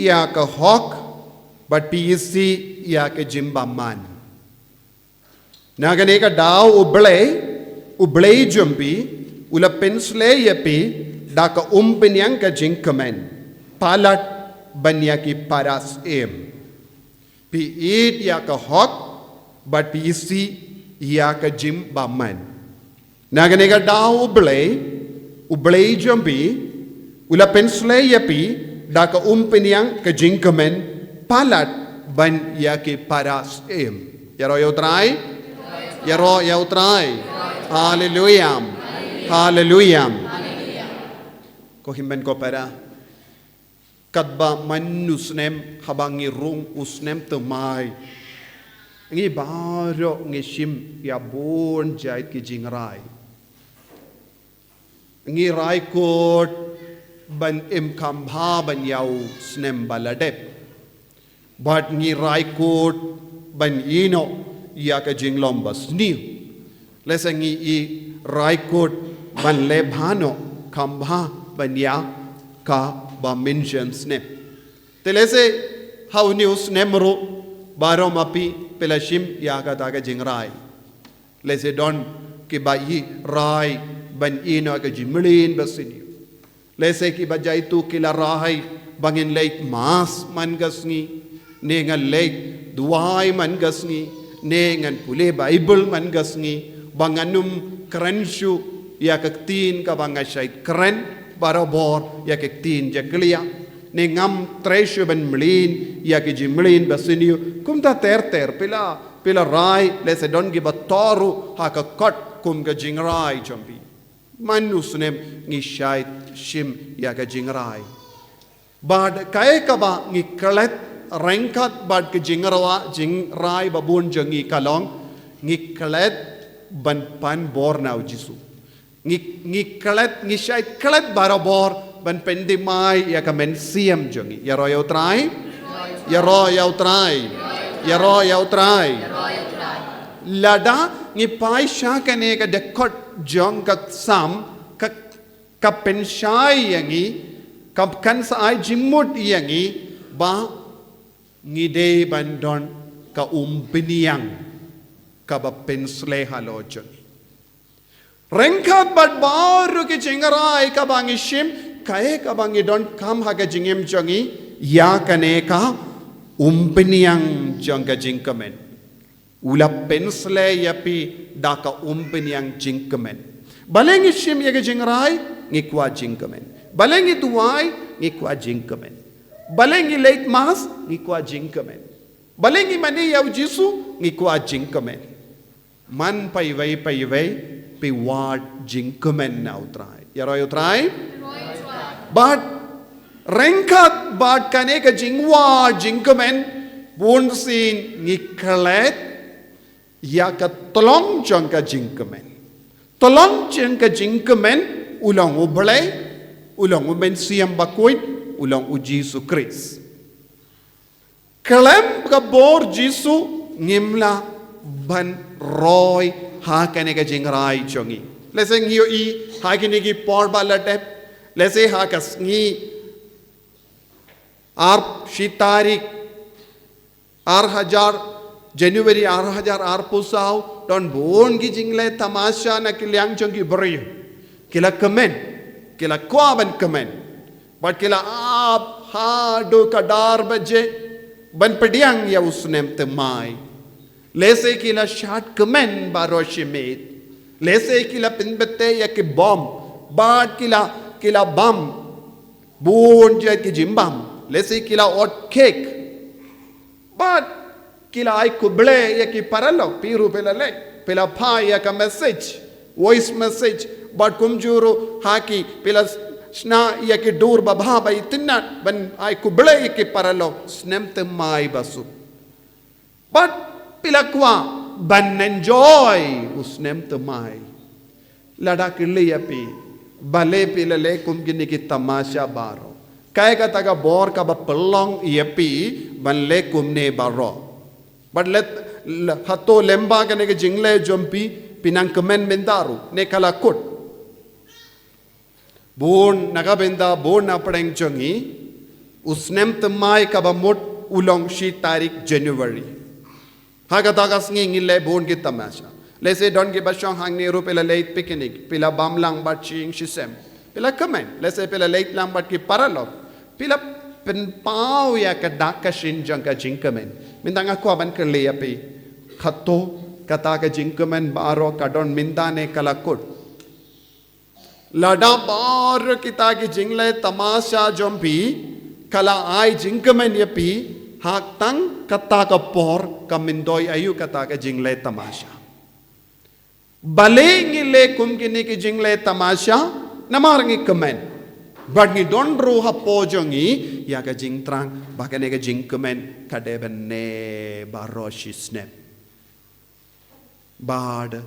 ya ke hok but PEC ya ke jimbaman nagane ka daw ublay jumpi ula pensle yapi da ka umpenyang ka jingkamen palat banya ki paras PE ya ke hok but PEC ya ke jimbaman nagane ka daw ublay jumpi ula pensle yapi da ka umpenyang ka jingkamen palat ban ya ki paras yaro yau try hallelujah hallelujah ko himben ko para kadba manusnem habangi rung usnem temai ngi baro ngi shim ya bon jait ki jingrai ngi rai kot ban kambha ban yau snem baladep but ngi rai kot ban ino ya ka jinglom bas ni lesangi i rai kot ban lebhano kambha ban ya ka ba mention snem telese how news nemro baro mapi pelashim ya ka ta ka jingrai lese don ki ba yi rai ban ino ka jimlin basini lese ki ba jaitu kila rahai bangin lake mas man gasngi nengal lake duai man gasngi nengan pule bible man gasngi banganum kranshu ya kaktin ka bangasai kran barabor ya kaktin jaklia nengam treshu ban mlin ya ki jimlin basini kumta ter pila rai lese don gi batoru ha ka kot kum ga jingrai jambi manusnem ngi shait shim ya ga jingrai bad kai ka ba ngi kalet rengkat bad ke jingrai babun jangi kalong ngi kalet ban pan bor nau jisu ngi kalet ngi shait kalet barabor ban pendimai ya ka men siam jangi yaro yau try lada ngi pai sha kane ka dekot jong ka sam ka penshai yangi ka kan sai jimut yangi ba ngi de bandon ka umpiniang ka ba pensle halojon rengkat bad baru ki jingarai ka bangi shim kae ka bangi don kam ha ka jingem jongi ya kane ka umpiniang jong ka jingkamen ula pensle yapi daka umpiniang jingkamen balengi shim yaga jingrai ngikwa jingkamen balengi duai ngikwa jingkamen balengi late mas ngikwa jingkamen balengi mani yau jisu ngikwa jingkamen man paiwai pi wad jingkamen na utrai yaro utrai but rengkat but kane ka jingwa jingkamen bun sin ngiklet ya ka tolong jangka jingkamen tolong jangka jingkamen ulang ublay ulang uben siam bakuit ulang u Jisu Kris kalem ka bor Jisu ngimla ban roy ha kane ka jingrai chongi leseng hiyo i ha kine ki por balatep lese ha kasngi ar shitarik ar hajar January 6,000 pusau don bon gi jingle tamasha na kilyang chongi bari kila comment kila kwaban comment but kila ab ha do kadar baje ban pediang ya usnem temai lese kila short comment baro shimit lese kila pinbete ya ki bomb bad kila bam bon je ki jimbam lese kila hot cake but kila ay kuble ya ki paralo piru pela pha ya ka message voice message but kumjuru haki pela sna ya ki dur babha bai tinna ban ay kuble ya ki paralo snem te mai basu but pela kwa ban enjoy usnem te mai lada kille ya pi bale pela le kum gini ki tamasha baro kai ka taga bor ka ba pelong ya pi ban le kum ne baro but let hato lemba kane ke jingle jompi pinang kemen bendaru ne kala kut bon naga benda bon na padeng jongi Usnem temai kabamut ulong shi tarik January. Hagatagas ngingile bon ki tamasha. Let's don ki basyong hang niru pila late picnic, pila bamlang bat ching shisem. Pila kamen, let's say pila late lang bat ki paralog. Pila penpau ya kadak ka shinjang ka jingkamen. Mintang aku aban kerle api. Khato kata ka jingkamen baro kadon mintane kalakut. Lada bar kita ki jingle tamasha jompi kala ai jingkamen yapi hak tang kata ka por kamindoy ayu kata ka jingle tamasha. Bale ngile kum kini ki jingle tamasha namarangi kamen. But ni don ro ha pojongi ya ka jing trang bakane ka jing kamen kadeben ne baroshisnem. Bad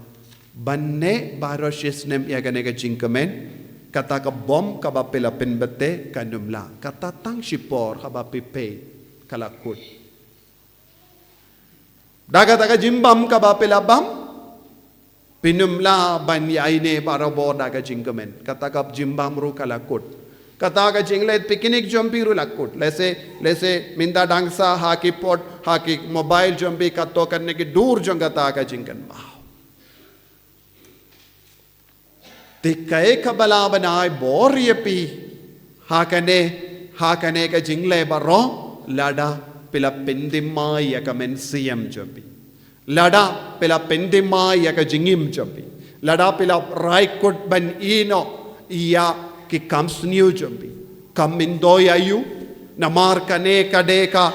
banne baroshisnem ya kane ka jing kamen kata ka bom ka ba pila pinbete kanumla kata tang shipor ka ba pipe kalakut. Daga daga jimbam ka ba pila bam pinumla ban yaine barabor daga jingkamen kata ka jimbam ru kalakut. Kata ka jinglet picnic jompi ru lakut. Lese minda dangsa haki pot haki mobile jompi kato karne ki dur jong kata ka jingkan mau. Tikai ka bala banai bor yepi hakane ka jingle baro lada pila pendimai ya ka men siem jompi. Lada pila pendimai ya ka jingim jompi. Lada pila raikut ban ino iya ki comes new jombi kam indoy ayu namar kane kadeka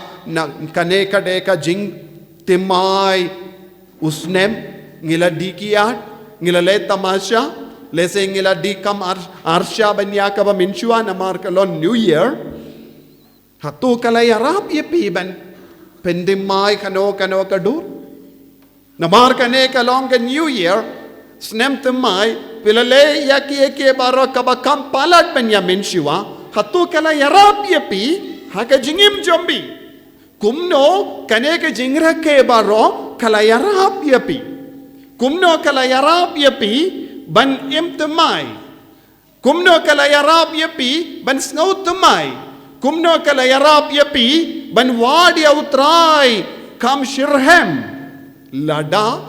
jing timai usnem ngila dikiat ngila le tamasha lese ngila dikam arsha banya ka ba minchua namar kalon new year hatu kalay arab yepi ban pendimai kano kadur namar kane kalong ka new year snem timai pilale yaki eke baro kabakam palat banya menshiwa hatu kala yarap yepi haka jingim jombi kumno kane ke jingra ke baro kala yarap yepi kumno kala yarap yepi ban imtemai kumno kala yarap yepi ban snautemai kumno kala yarap yepi ban wadi utrai kam shirhem lada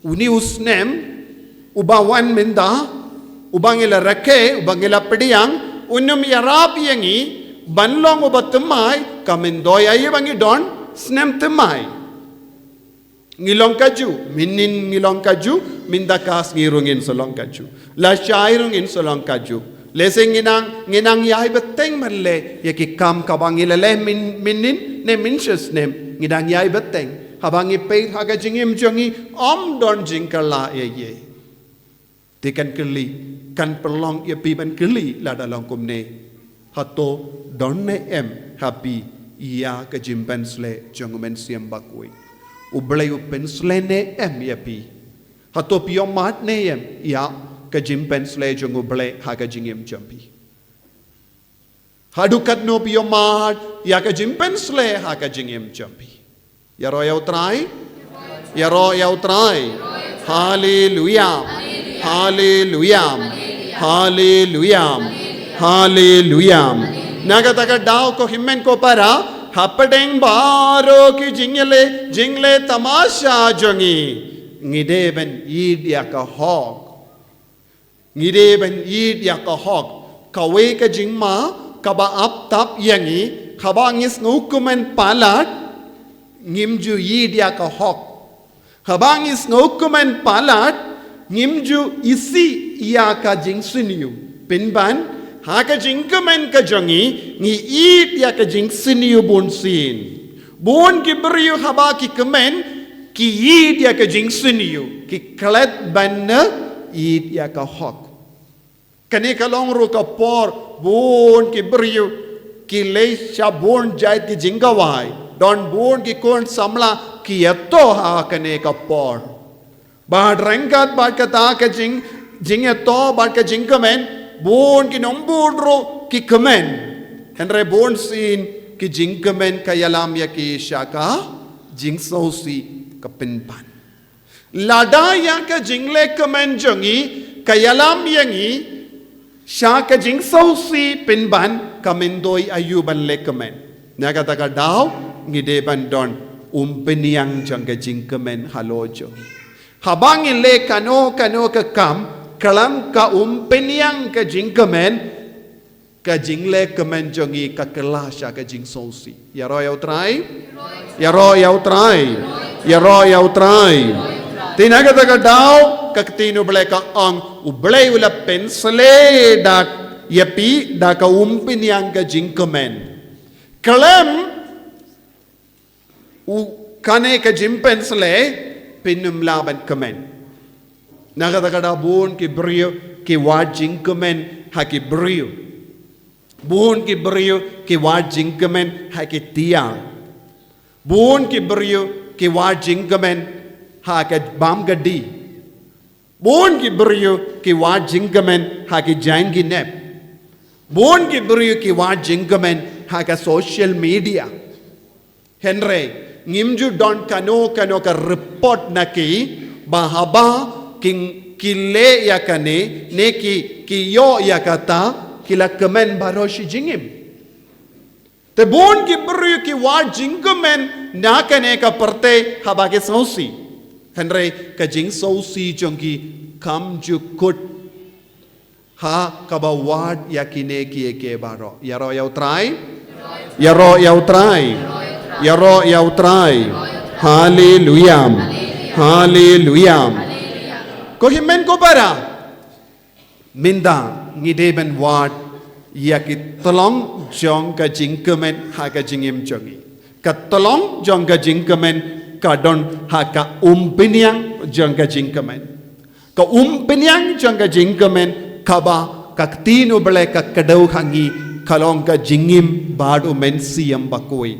uni usnem ubawan minda ubangila rake ubangila pediyang unum yarap yangi banlong ubatumai kamindoy ayu bangi don snem tumai ngilong kaju minin ngilong kaju minda kas ngirungin solong kaju la shairungin solong kaju leseng nginang yai beteng malle yaki kam kabangila le minin ne minches nem ngidang yai beteng habangi peit haga jingim jongi don jingkala ye Tikan keli kan perlong ia pi ban keli la dalam kumne hato donne happy ia ke jimpensle jongumen siam bakui ublei upensle ne ia pi hato pio mat ne ia ke jimpensle jonguble ha ke jingim jampi hadukat no pio mat ia ke jimpensle ha ke jingim jampi ya ro ya utrai hallelujah Hallelujah. Hallelujah. Hallelujah. Nagataka daw ko himmen ko para hapadeng baro ki jingle tamasha jongi ngideben yid yaka hog ngideben yid yaka hog kawe ka jingma kaba ap tap yangi kabangis nukumen palat ngimju yid yaka hog kabangis nukumen palat ngimju isi iya ka jingsiniu pinban ha ka jingkamen ka jongi ngi it ya ka jingsiniu bonsin bon ki beriu haba ki kemen ki it ya ka jingsiniu ki klet banna it ya ka hok kani kalong ru ka por bon ki beriu ki le sha bon jai ki jingawai don bon ki kon samla ki yato ha kane ka por Bad rengkat bad kata ke jing eto bad ke jing kemen bon ki nombor ro ki kemen henre bon sin ki jing kemen kayalam ya ki shaka jing sosi kapinpan lada ya ke jingle kemen jongi kayalam yangi shaka jing sosi pinban kamendoi ayuban lekamen. Naga taka daw ngideban don umpeniang jangga jingkemen halojo. Habang ile kano ke kam kalam ka umpeniang ka jingkemen ka jingle kemen jongi ka kelasya ka jing sosi. Ya ro yau try. Ya ro yau try. Ya ro yau try. Tinaga taka daw kaktino ble ka ang uble ula pensle dat yapi da ka umpeniang ka jingkemen. Kalam kane ka jimpensle pinum laban kemen. Nakata buon ki brio ki wajing kemen haki brio. Buon ki brio ki wajing kemen haki tiang. Buon ki brio ki wajing kemen haki bam gadi. Buon ki brio ki wajing kemen haki jangi nep. Buon ki brio ki wajing kemen haka social media. Henry, ngimju don kano ka report naki bahaba king kile yakane neki kiyo yakata kila kemen baroshi jingim. Te bon ki bru ki wa jingumen nakane ka parte habake sausi. Henry ka jing sausi jongi kamju kut ha kabawad yakine ki eke baro. Yaro yau try. Yaro yau try. Yaro yau try. Hallelujah. Hallelujah. Ko himen ko bara. Minda ngideben wad yakit tolong jong ka jingkemen ha ka jingim jongi. Ka tolong jong ka jingkemen ka don ha ka umpiniang jong ka jingkemen. Ka umpiniang jong ka jingkemen kaba kaktino bele ka kadau hangi kalong ka jingim badu mensiam bakoi.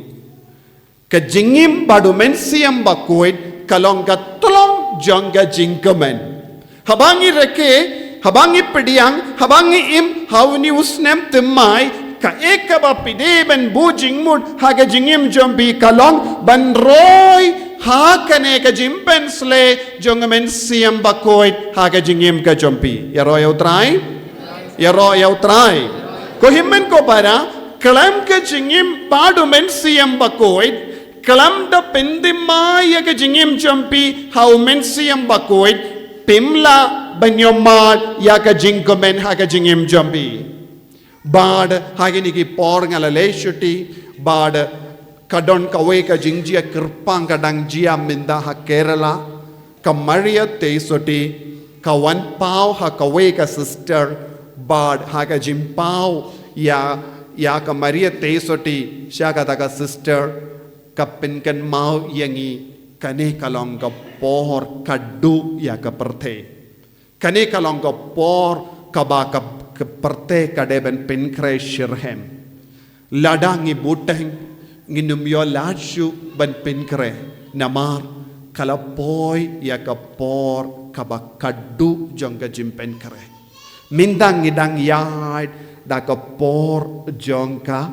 Ka jingim badu mensiam bakoi kalong ka tolong jong ka jingkemen. Habangi reke, habangi pediang, habangi im, hauni usnem temai, ka eka ba pideben bujing mud, haga jingim jombi kalong, ban roy, hakane ka jimpensle, jongamen siam bakoit, haga jingim ka jombi. Yaro yau try? Yaro yau try? Ko himmen ko para, kalam ka jingim padu men siam bakoit, kalam da pendimai ka jingim jombi, hau men siam bakoit, Pimla banyomad yaka jingkomen haka jingim jombi. Bad haginiki por ngalale shuti. Bad kadon kawe ka jingjia kirpang kadang jia minda ha Kerala. Ka Maria te soti. Ka wan pau ha kawe ka sister. Bad haka jimpau ya ka Maria te soti. Siya ka taka sister. Ka pinkan mau yangi. Kane kalong ka pohor kadu ya ka perte. Kane kalong ka por kaba ka perte kadeben pinkre shirhem. Ladangi buteng nginumyo ladshu ban pinkre namar kalapoi ya ka por kaba kadu jongga jimpenkre. Mindang ngidang yard da ka por jongka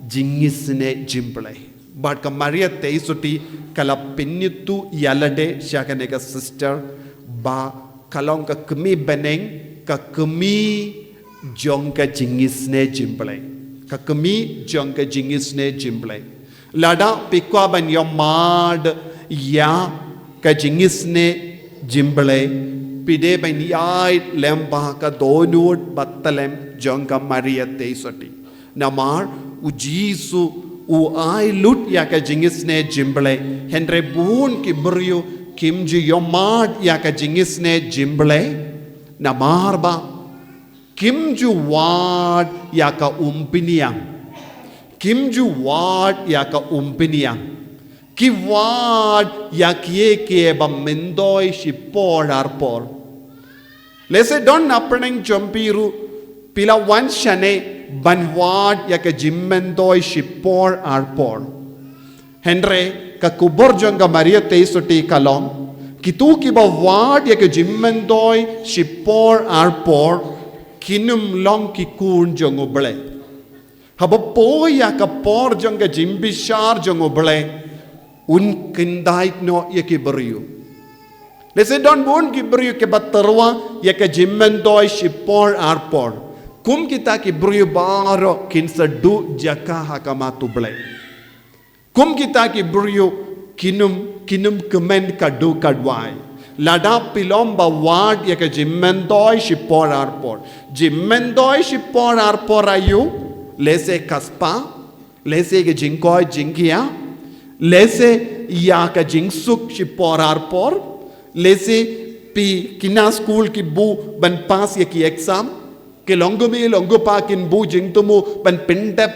jingisne jimple. But ka Maria teisuti kala pinnitu yalade syakane ka sister ba kalong ka kemi beneng ka kemi jong ka jingisne jimple ka kemi jong ka jingisne jimple lada pikwa ban yomad ya ka jingisne jimple pide ban yai lemba ka donut battalem jong ka Maria teisuti namar ujisu u ai lut ya ka jingisne jimble henre bun ki brio kimji yomad ya ka jingisne jimble na marba kimju wad ya ka umpiniang kimju wad ya ka umpiniang ki wad ya kie ba mendoi shi por arpor lese don apneng jompiru pila wan shane banwad ya ka jimmendoi shipor arpor henre ka kubor jong ka Maria teisuti kalong kitu ki ba wad ya ka jimmendoi shipor arpor kinum long ki kun jong oble haba po ya ka por jong ka jimbishar jong oble un kindait no ya ki beriu lese don bon ki beriu ke baterwa ya ka jimmendoi shipor arpor kum kita ki brio baro kin sedu jaka hakama tu blai kum kita ki brio kinum kemen kadu kadwai lada pilom ba ward ya ka jimmendoi shipor arpor jimmendoi shipor arpor ayu lese kaspa lese ke jingkoi jingkia lese ya ka jingsuk shipor arpor lese pi kina school ki bu ban pass ya ki exam ke longo pa kin bu jing tumu ban pindap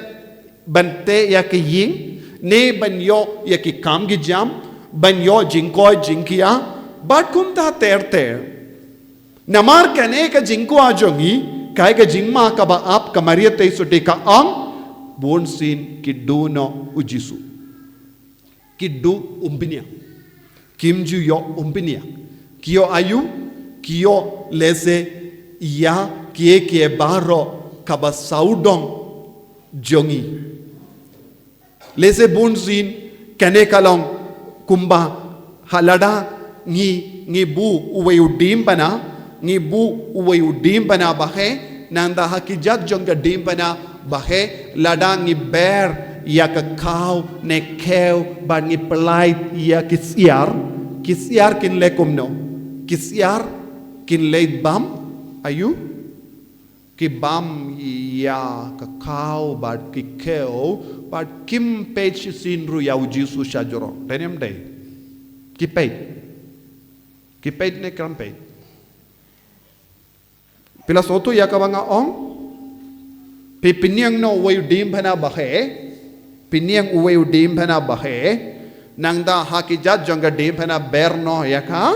ban te ya ki ying ne ban yo ya ki kam gi jam ban yo jingkoi jingkia bat kum ta ter namar kane ka jingko ajongi kai ka jingma ka ba ap ka maria te suti ka ang bon sin ki do no ujisu ki do umbinia kimju yo umbinia kio ayu kio lese ya kie baro kaba saudong jongi lese bunzin kane kalong kumba halada ngi bu uwe udim bana bahe nanda hakijat jonga dim bana bahe lada ngi ber ya ka kau ne keu ban ngi pelait ya kisiar kin lekum no kisiar kin leit bam ayu ki bam ya ka kau bad ki keu bad kim page sin ru ya ujisu shajoro tenem dei ki page ne kram page pila sotu ya ka banga ong piniang no uwe udim bana bahe nangda hakijat jonga dim bana berno ya ka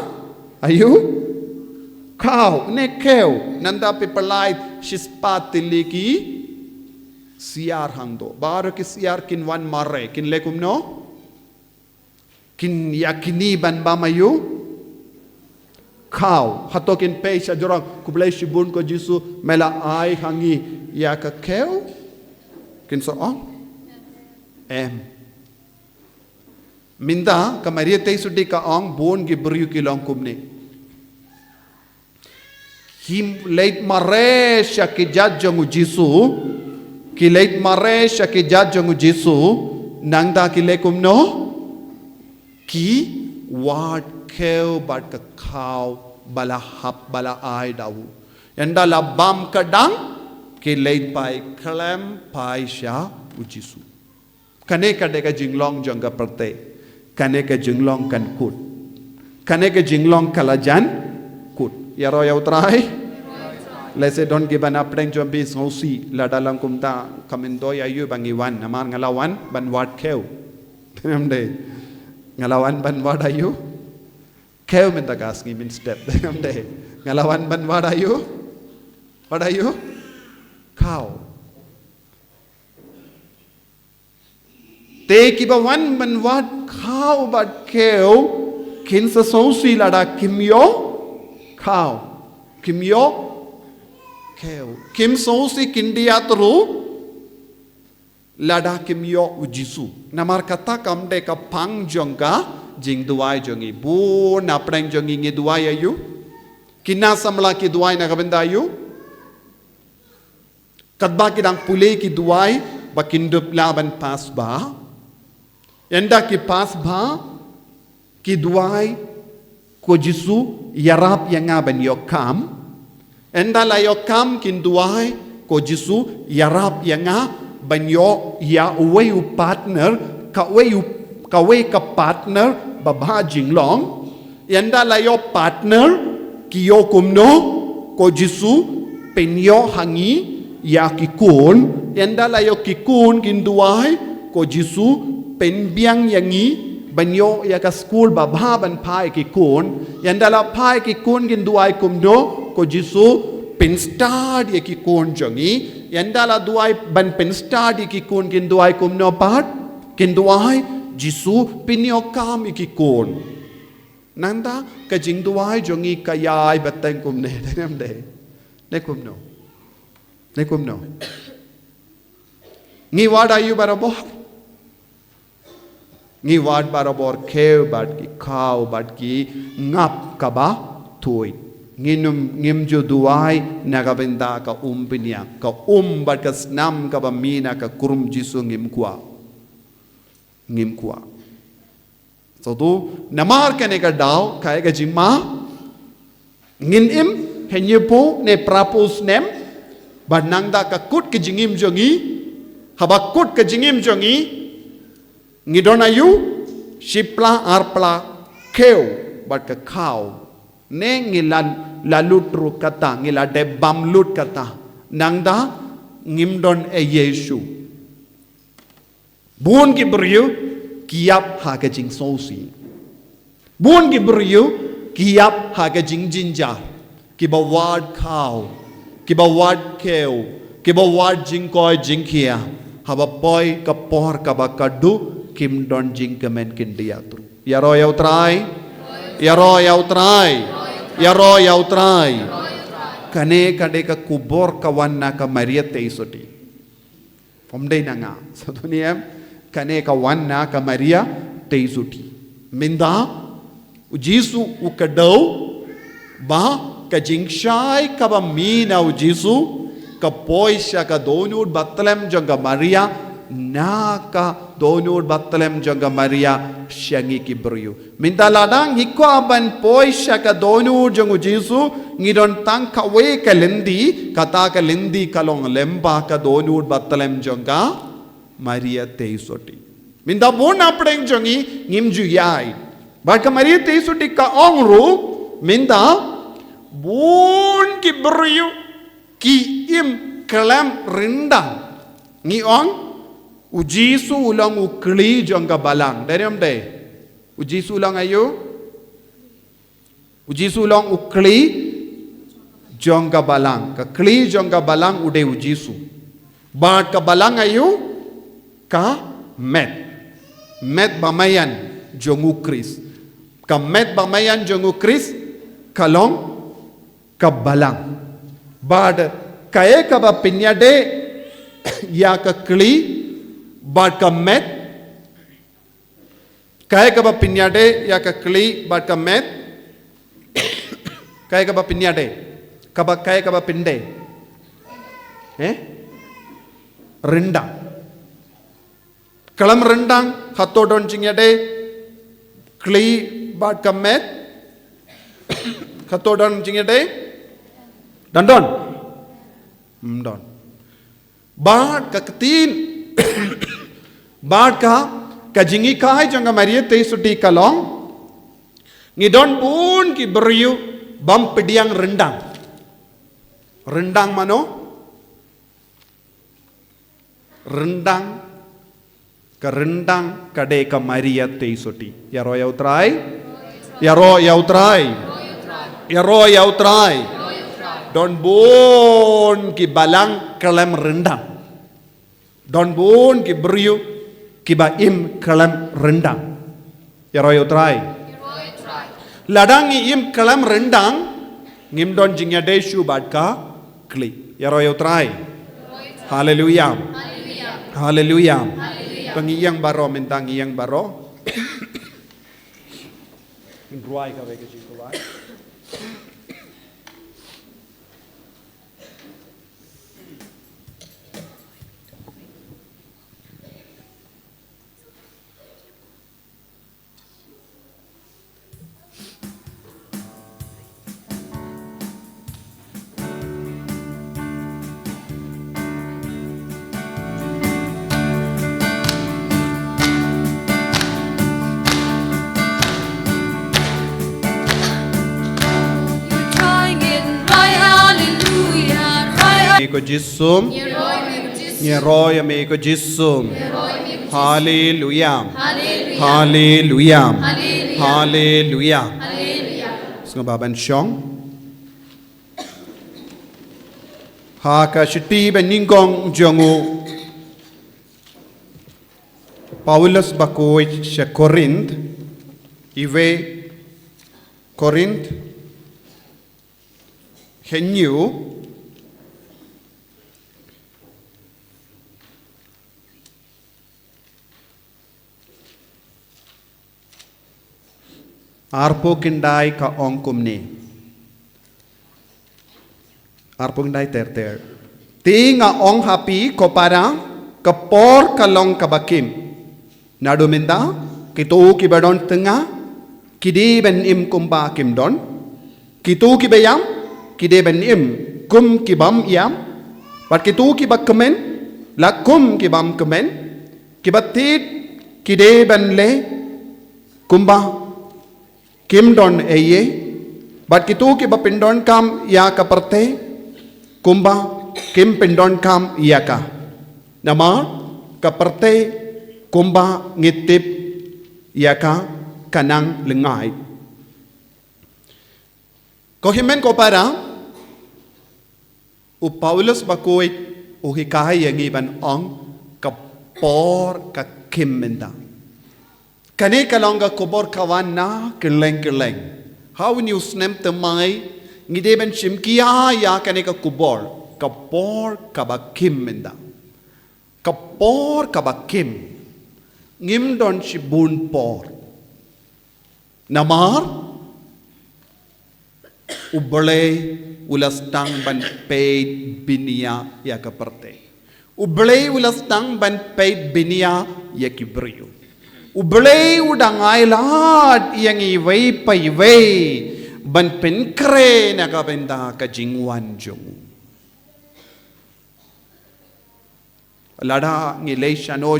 ayu kau ne keu nanda pipalait shispatili ki siar hangdo bar ki siar kin wan mare kin lekum no kin yakini ban bamayu kau hatokin pe sajorang kublai shibun ko jisu mela ai hangi ya ka keu kin so on minda kamaria te sudi ka ong bon gi bru ki long kumne him leit mare shakijat jongu jisu ki leit mare shakijat jongu jisu nangda ki lekum no ki ward keu bat ka khau bala hap bala ai daw yanda la bam kadang ki leit pai klam pai sha ujisu kane kade ka jinglong jonga perte kane ka jinglong kan kut kane ka jinglong kalajan kut yaro ya utrai lese don giban apdeng jombi sosi la dalang kumta kamindo ya yu bangiwan namar ngalawan ban wat keu namde ngalawan ban wat ayu keu minta gasngi min step namde ngalawan ban wat ayu kau te kiba wan ban wat kau bat keu kinsa sosi lada kimyo kau kimyo keu kim sosi KHYNDIAT ru lada kimyo ujisu namar kata kamde ka pang jongka jing duai jongi bu na preng jongi ngi duai ayu kina samla ki duai na kabenda ayu kadba ki dang pule ki duai bakindup laban pas ba yanda ki pas ba ki duai ko jisu yarap yanga ban yokam enda la yokam kin duai ko jisu yarap yanga banyo ya uwe partner ka we ka partner baba jinglong yanda la yo partner ki yo kumno ko jisu penyo hangi ya kikun yanda la yo kikun kin duai ko jisu penbiang yangi banyo ya ka school baba ban pai kikun yanda la pai kikun kin duai kumno ko jisu pen start ya kikun jongi yanda la duai ban pen start ya kikun kin duai kumno pat kin duai jisu pinyo kam ikikun nanda ka jing duai jongi kayai bateng kumne denam de ne kumno ngi wada yu barabor ngi wad barabor keu bat ki khau bat ki ngap kaba thui ngim ju duai na ka benda ka pinya ka bat ka snam ka ba mina ka kurum jisu ngim kwa so tu namar ka ne ka dau ka ka jima ngin im henyepo ne prapos nem bat nang da ka kut ka jingim jongi haba kut ka jingim jongi ngidonayu shipla arpla keu bat ka kau ne ngilan lalutru kata ngila de bamlut kata nangda ngimdon e Yesu bun ki beriu kiap ha ka jing sosi bun ki beriu kiap ha ka jing jinjar ki bawad kau ki bawad keu ki bawad jing koi jing kia haba poi ka por ka ba kadu kimdon jing kemen kindiatru yaro yautrai yaro yautrai Yaro yautrai kane kade ka kubor kawan na ka Maria teisoti pomdei nanga satuniam kane kawan na ka Maria teisoti minda u Jisu u kadau ba ka jingshai ka ba mina u Jisu ka poisha ka donud batlem janga Maria na ka donud batlem janga Maria syangi kibriu minta ladang hikwa ban poisha ka donud jangu Jisu ngidon tang kawe ka lendi kata ka lendi kalong lemba ka donud batlem janga Maria teisoti minta bon apdeng jangi ngimju yai ba ka Maria teisoti ka ongru minta bon kibriu ki im kalam rindang ngi ong Ujisu ulang ukli jangka balang. Dari amde. Ujisu ulang ayo. Ujisu ulang ukli jangka balang. Ka kli jangka balang ude ujisu. Bat ka balang ayo ka met. Met bamayan jongu kris. Ka met bamayan jongu kris kalong ka balang. Bat kaya ka ba pinyade ya ka kli bat ka met kaya ka ba pinyade ya ka kli bat ka met kaya ka ba pinyade kaya ka ba pinde rendang kalam rendang hatodon jingyade kli bat ka met hatodon jingyade dandon don bat ka ketin Bad ka jingi kai janga Maria teisuti kalong ngidon pun ki beriu bam pediang rendang mano rendang kade ka Maria teisuti yaro yautrai don pun ki balang kalem rendang don pun ki beriu kiba im kalam rendang ya royo try ladang im kalam rendang ngim don jingya deshu badka kli ya royo try haleluya pangiyang baro mentang iyang baro indruai ka veke jingkuai ko jisum nyeroy me ko jisum haleluya sngo baban shong ha ka shiti beningong jongu Paulus bakoy sa Corinth iwe Corinth henyu arpo kindai ka ongkum ni Arpung dai ter. Tinga ong happy ko para kapor kalong kabakim. Naduminda kitu kibadon tengah kidi ben im kumba kim don. Kitu kibayam kide ben im kum kibam yam. Pat kitu kibakkemen la kum kibam kemen. Kibatit kide ben le kumba kim don eye. Bat kitu kibapindon kam ya kaparte kumba kim pindon kam ya ka. Nama kaparte kumba ngitip ya ka kanang lengai. Kohimen ko para u Paulus bakoy u hikahay yang iban ong kapor ka kim menda. Kani kalongga kubor kawan na keleng. How when you snem temai ngideben shimkia ya kani ka kubor kapor kabakim menda. Kapor kabakim ngim don shibun por. Namar ubale ulastang ban paid binia ya kaparte. Ubale ulastang ban paid binia ya kibriyo. Ublay udangay lahat yang iway pa iway ban penkre na kabenda ka jingwan jong. Lada ngilay shano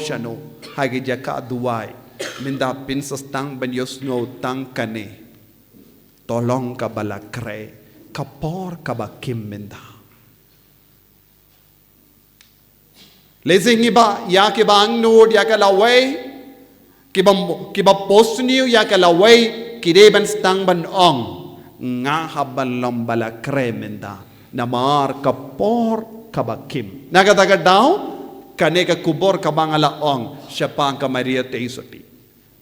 hagi jaka duway minda pinsastang ban yosno tang kane tolong ka balakre kapor kabakim minda. Lezing iba ya kibang nod ya kalaway Kiba post niyo ya kalaway kideban stang ban ong nga habal lombala kremenda namar kapor kabakim nagataga daw kane ka kubor kabangala ong siya pa ka Maria teisoti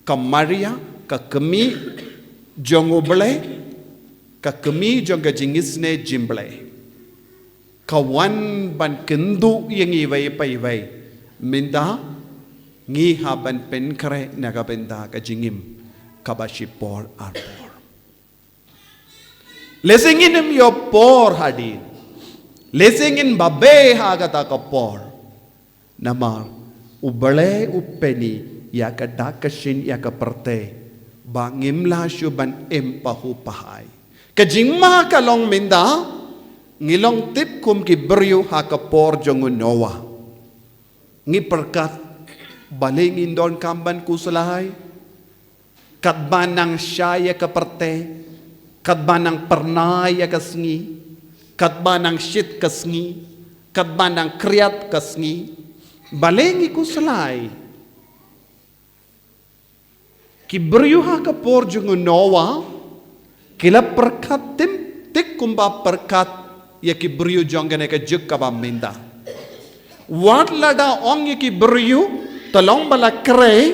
ka Maria ka kemi jong uble ka kemi jong ka jingisne jimble kawan ban kendu yang iway pa iway minda ngi haban penkre nagabenda ka jingim kabashipor arpor. Lesingin yo por hadin. Lesingin babe hagata kapor. Namar ubale upeni ya kadakashin ya kaparte bangim la syuban empahu pahay. Kajingma kalong minda ngilong tip kum kibryo hakapor jongun NOA. Ngi perkat balingin don kamban kusalahay katban ng syaya kaparte katban ng pernaya kasngi katban ng shit kasngi katban ng kriyat kasngi balingi kusalay kibriuha kapor jungun NOA kila perkat tik kumba perkat ya kibriu jonggane ka juk kabaminda wat lada ong ya kibriu talong bala kre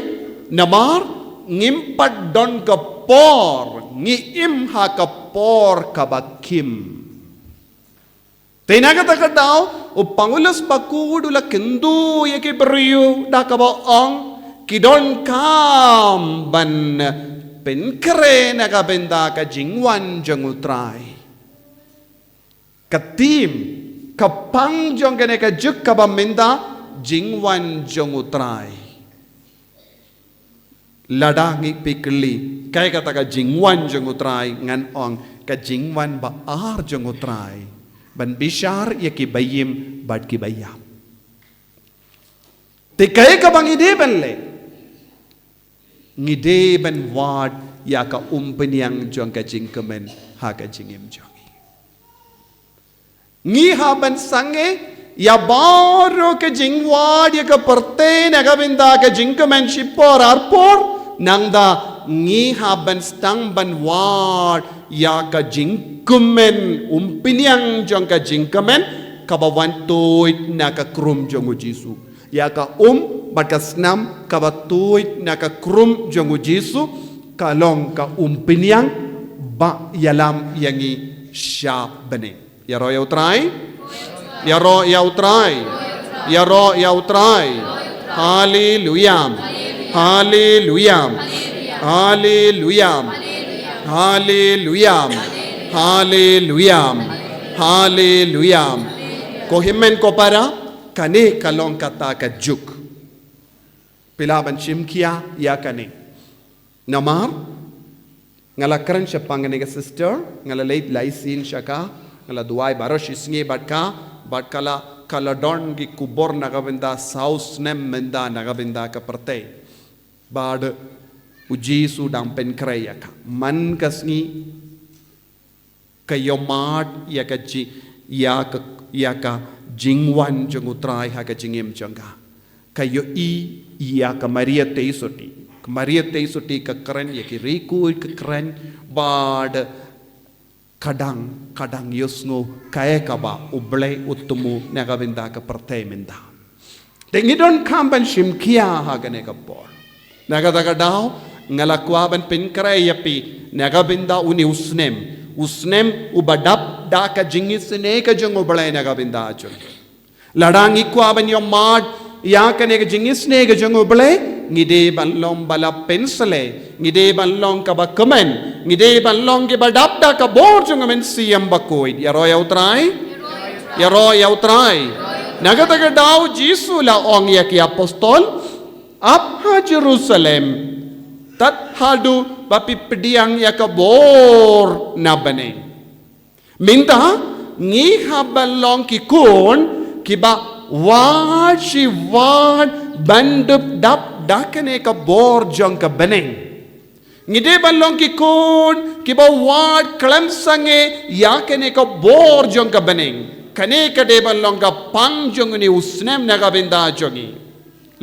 namar ngimpat don kapor ngiim ha kapor kabakim tinagata daw upangulos bakudula kendu yake beriu da kabaong kidon kam ban penkre nagabenda ka jingwan jangutray katim kapang jong gane ka juk kabaminda jingwan jongutray ladangi pikli kay kata ka jingwan jongutray ngan ong ka jingwan baar jongutray ban bishar ya kibayim bad kibayam te kay ka bang ideben le ngideben wad ya ka umpeniang jong ka jingkemen ha ka jingim jongi ngi haban sange ya baru ke jingwad ya ke perte na kabinda ke jingkemen shipor arpor nangda ngi haban stang banwad ya ke jingkemen umpiniang jong ke jingkemen kabawan toit na ke krum jong ujisu ya ka bagasnam kabatuit na ka krum jong ujisu kalong ka umpiniang ba yalam yangi sya bene ya ro ya utray Yaro yautray, yaro yautray, hallelujah, hallelujah, hallelujah, hallelujah, hallelujah, Hallelujah. Ko himen ko para kane kalong kata ka juk. Pilaban shimkia ya kane. Namar ngala karan siya pangane ka sister ngala late laisin siya ka ngala duai barosh isngi batkala kaladon gi kubor nagabinda saus nem menda nagabinda ka parte bad uji su dang pen kraya ka man kasngi kayomat ya ka jingwan jung utrai ha ka jingim janga kayo ya ka Maria teisoti ka keren ya ki riku ka keren bad kadang yusngo kaya ka ba uble utumu nagabinda ka parte menda dengidon kamban shimkia ha gane ka bor nagadaga daw ngalakwaban pen kraya pi nagabinda uni usnem ubadap da ka jingisne ka jung uble nagabinda jung ladang ikwaban yo mad ya kane ka jingisne ka jung uble ngide banlong bala pensele ngide banlong ka ba comment ngide banlong ke badap da ka bor jung men siam bakoid yaro yautrai nagataga daw jisu la ong ya ki apostol ap ha Jerusalem tat hadu bapi pediang ya ka bor na bane minta ngi ha banlong ki kun ki ba wad bandup dap dakane ka bor jong ka beneng ngide balong ki kun ki ba wad klam sange yakane ka bor jong ka beneng kane ka de balong ka pang jong ni usnem na ka binda jongi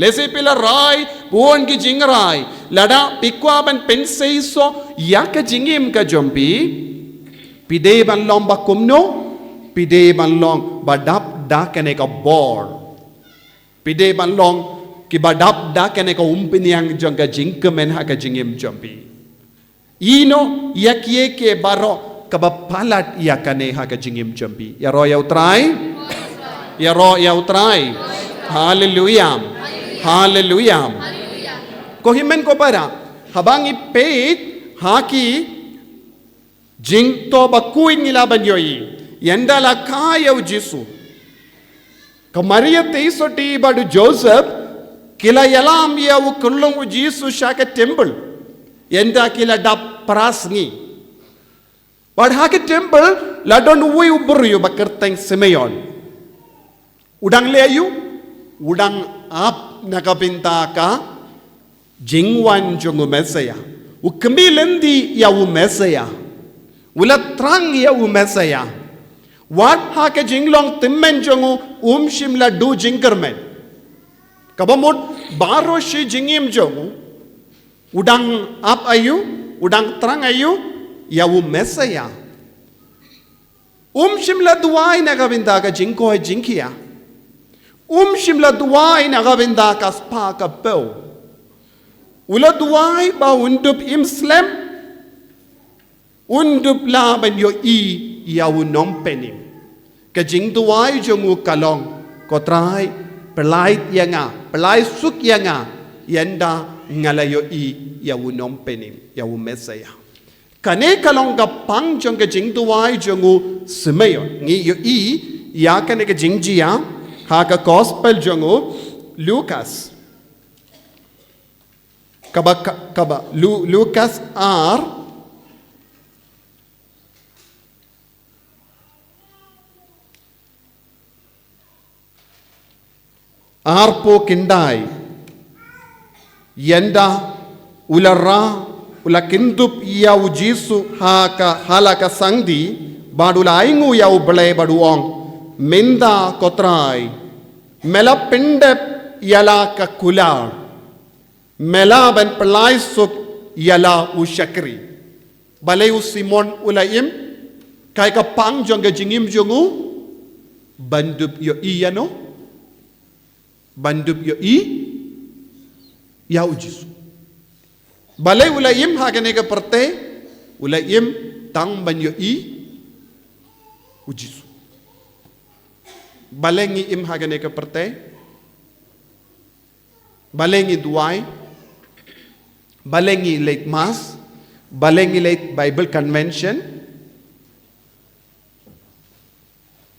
lese pila rai buon ki jingrai lada pikwa ban penseiso yak jingim ka jompi pide balong ba kumno pide balong badap dakane ka bor pide balong ki badap da kene ka umpiniang jongga jingkemen ha ka jingim jompi ino yakye ke baro ka bapalat yakane ha ka jingim jompi yaro yautrai hallelujah ko himen ko para habang ipet haki jing to bakuin nilaban yoyi yandala kaya jisu ka Maria teisoti badu Joseph kila yalam ya u kullung u jisu shaka temple yenda kila dap prasngi bad hake temple ladon ui ubur yu bakerteng Simeon udang leyu udang ap nakapinta ka jingwan jungu mesaya u kemilendi ya u mesaya ulatrang ya u mesaya wat hake jinglong timmen jungu shimla du jingkermen kabamut baro shi jingim jongu udang ap ayu udang terang ayu ya mesaya shimla duai nagabinda ka jingko hai jingkia shimla duai nagabinda ka spa ka peu ula duai ba undup imslem undup la ban yo ya nompenim ka jing duai jongu kalong kotrai pelai suk yanga yenda ngalayo ya nompenim ya mesaya kane kalong ka pang jong ka jing tuwai jongu Simeon ngi yo ya kane ka jingjia ha ka gospel jongu Lucas kaba Lucas arpo kindai yenda ula kindup yau jisu halaka sangdi badula aingu yau bele baduong minda kotrai mela pindep yala ka kula mela ban pelai suk yala ushakri balai Simon ulaim kai ka pang jong jingim jongu bandup yo iyano bandup yo ya ujisu balai ulaim hagane ka parte ulaim tang ban yo ujisu balengi im hagane ka parte balengi duai balengi late mass balengi late Bible convention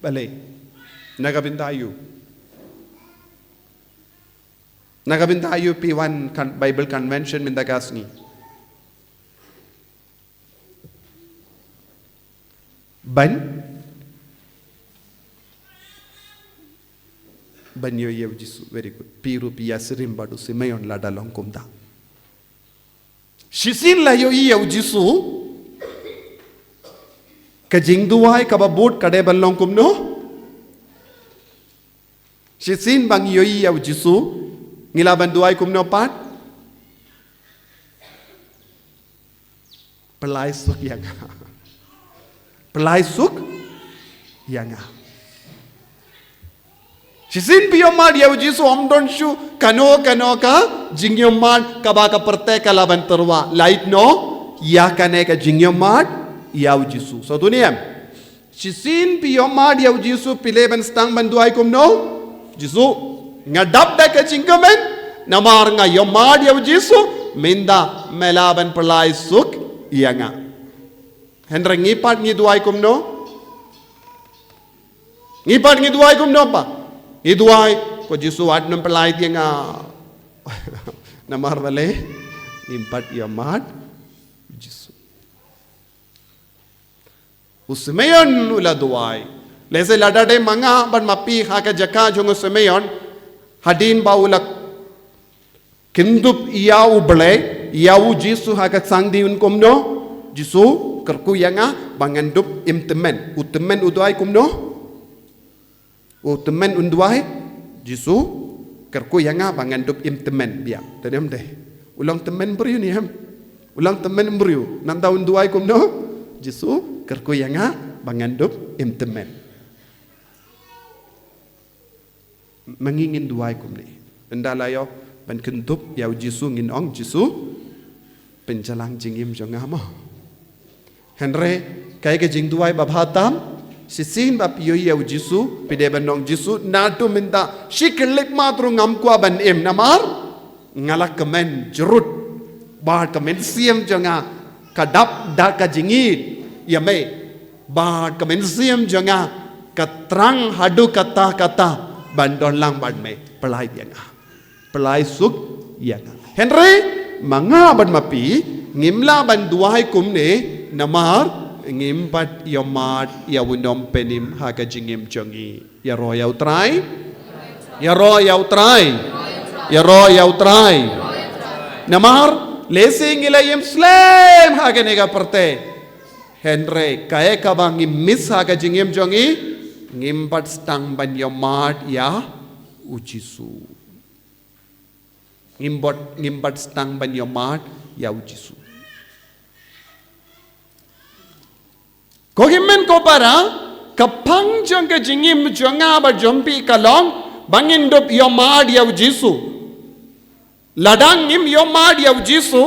Bale. Nagabintayo. Nagabintayo P1 Bible Convention mindagasni. Banyo yew jisu. Very good. Piru piya sirim badu simayon ladalong kumda. Shisin layo yew jisu. Kajing duwai kababut kade balong kumno. Shisin bang yoyi yaw jisu ngilaban duwai kumno pat. Pelai suk yang. Pelai suk yang. Shisin piyomad yaw jisu omdon shu kano ka jingyomad kabaka perte kalaban terwa lait no ya kane ka jingyomad yaw jisu. So tuniyam. Shisin piyomad yaw jisu pileban stang banduay kumno. Jisu. Ngadap da ka jingkamen. Namar nga yomad yaw jisu. Minda melaban pelai suk iya nga. Hendra ngipat ngiduay kumno. Ngipat ngiduay kumno pa. Ngiduay. Ko jisu ad ng pelai tiya nga. Namar bale. Ngipat yomad jisu. Usmayon ula duwai. Lese ladade manga ban mapi haka jaka jong usmayon hadin ba ulak kindup iau ble iau jisu haka sangdi un kumno jisu kerku yanga bangandup imtemen utemen uduai kumno utemen unduai jisu kerku yanga bangandup imtemen biak tadem deh ulang temen beriu ni ham ulang temen beriu nam tahun duai kumno jisu kerku yanga bangandup imtemen mangingin duai kumni endalayo ban kendup yaw jisu ngin ong jisu penjalang jingim jongamo henre kai ke jing duai babhatam sisin ba piyo yaw jisu pide banong jisu natu minta shikelik matru ngam kwa ban em namar ngalak kemen jerut bar kemen siam jonga kadap da ka jingit yame bar kemen siam jonga katrang hadu kata bandon lang ban me pelai yang pelai suk yang Henry manga ban mapi ngimla ban duai kumne namar ngimpat yomat ya wundom penim haga jingim jongi ya ro ya utrai ya ro ya utrai ya ro ya utrai namar lesing ilayim slam haga nega perte Henry kaya kabang miss haga jingim jongi ngimpat stang ban yomat ya ujisu ngimpat stang ban yomat ya ujisu kogimen ko para kapang jong ke jingim jonga ba jompi kalong bangin dop yomat ya ujisu ladang ngim yomat ya ujisu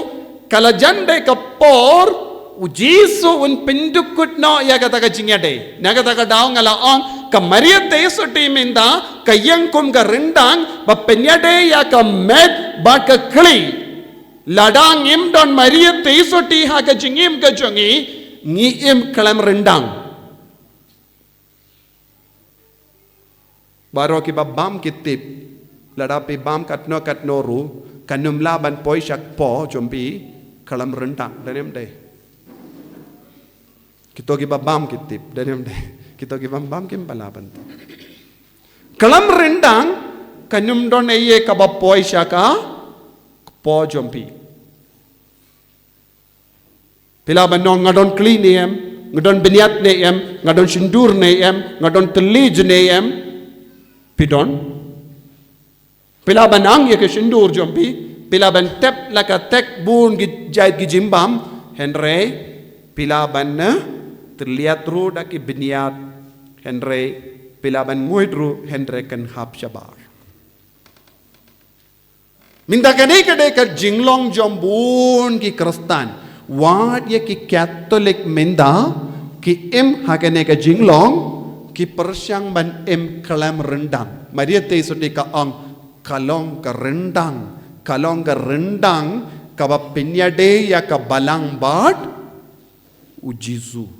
kala jande kapor ujisu un pindukut no ya kata ka jingade na kata ka daw ngala ong kamariat teso timinda kayang kum ka rendang ba penyade ya ka med ba ka kli ladang im don mariat teso ti ha ka jingim ka jongi ngi im kalam rendang baro ki babam kitip lada pe bam katno ru kanum laban poi sak po jombi kalam rendang danem deh kita gi babam kitip danem deh kita gi babam kim balaban kalam rendang kanum don eye kabapoi saka po jompi pila banon ngadon clean em ngadon beniat ne em ngadon sindur ne em ngadon telij ne em pidon pila banang ye ke sindur jompi pila ban tep laka tek bun gi jait gi jimbam henre pila ban terlihat ru daki beniat henre pilaban muidru henre kan hap shabar minta kane kade ka jinglong jombun ki kristan wat ye ki katolik minda ki em hakane ka jinglong ki persyang ban em kalam rendang maria te soti ka ang kalong ka rendang ka ba pinyade ya ka balang bat ujizu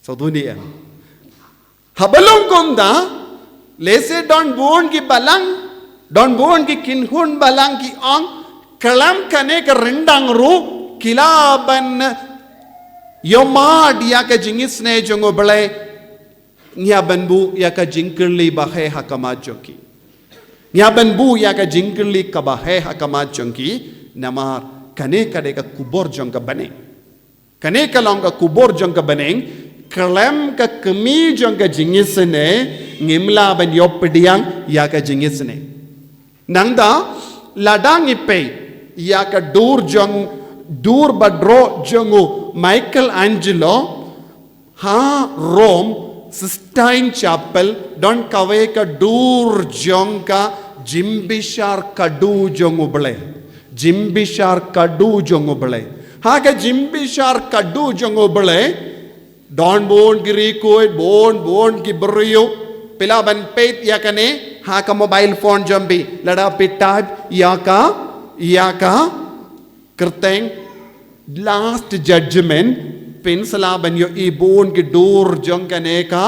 so dunia Habalong konda, lese don bon ki balang, don bon ki kinhun balang ki ong, kalam kane ka rendang ru, kilaban yomad ya ka jingis ne jongo bale, nyaban bu ya ka jingkerli bahe hakamat joki. Nyaban bu ya ka jingkerli ka bahe hakamat joki, namar kane kade ka kubor jong ka bane. Kane ka long ka kubor jong ka baneng, kalam ka kemi jong ka jingisne ngimla ban yopdiang ya ka jingisne nangda ladang ipe ya ka dur badro jongu Michael Angelo ha Rome Sistine Chapel don kawe ka dur jong ka jimbishar kadu jongu bale jimbishar kadu jongu bale ha ka jimbishar kadu jongu bale Don bon giri koi bon ki beriyo pila ban pet ya kane ha ka mobile phone jambi lada pitab ya ka kerteng last judgment pensala ban yo I bon ki dur jong kane ka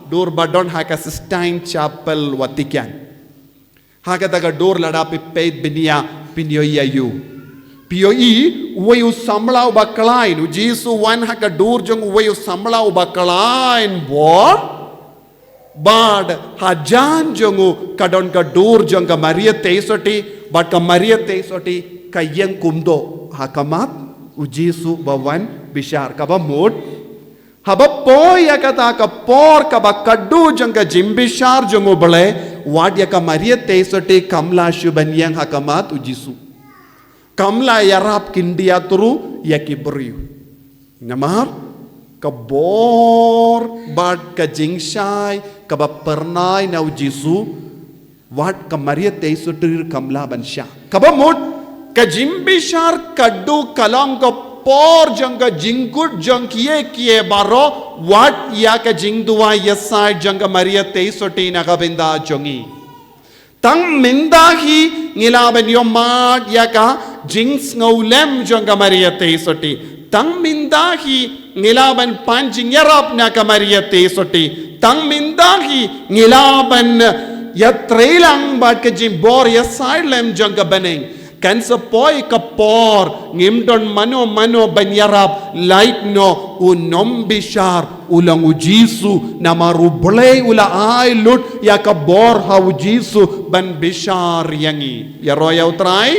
dur badon ha ka Sistine Chapel watikyan ha ka taga dur lada pipet binia pinyo yayu POI wayu samla ubakalain ujisu wan haka dur jong wayu samla ubakalain bor bad hajan jongu kadon ka dur jong ka Maria teisoti bad ka Maria teisoti kayang kumdo hakamat ujisu bawan bishar kaba mood haba poi yakata ka por kaba kaddu jong ka jimbishar jongu bale wad ya ka Maria teisoti kamla shubanyang hakamat ujisu Kamla yarap KHYNDIAT turu yakiberiu. Namar kabor bad ka jingsai kabapernai nau jisu wat kamaria teisutir kamla bansha. Kabamut ka jimbishar kaddu kalong ka por jang ka jingkut jang kie baro wat ya ka jingduwa yasai jang ka Maria teisuti nakabinda jongi. Tang mindahi ngilaban yomad ya ka Jings ngaulem jong ka Maria teisoti. Tang mindahi ngilaban panjing yarap na ka Maria teisoti. Tang mindahi ngilaban yatrelang bad ka jimbor yasailem jong ka baneng. Kan sa poi ka por ngimdon mano banyarap light no unom bishar ulang ujisu na marublay ula ay lut ya ka bor ha ujisu ban bishar yangi. Yaro yaw try?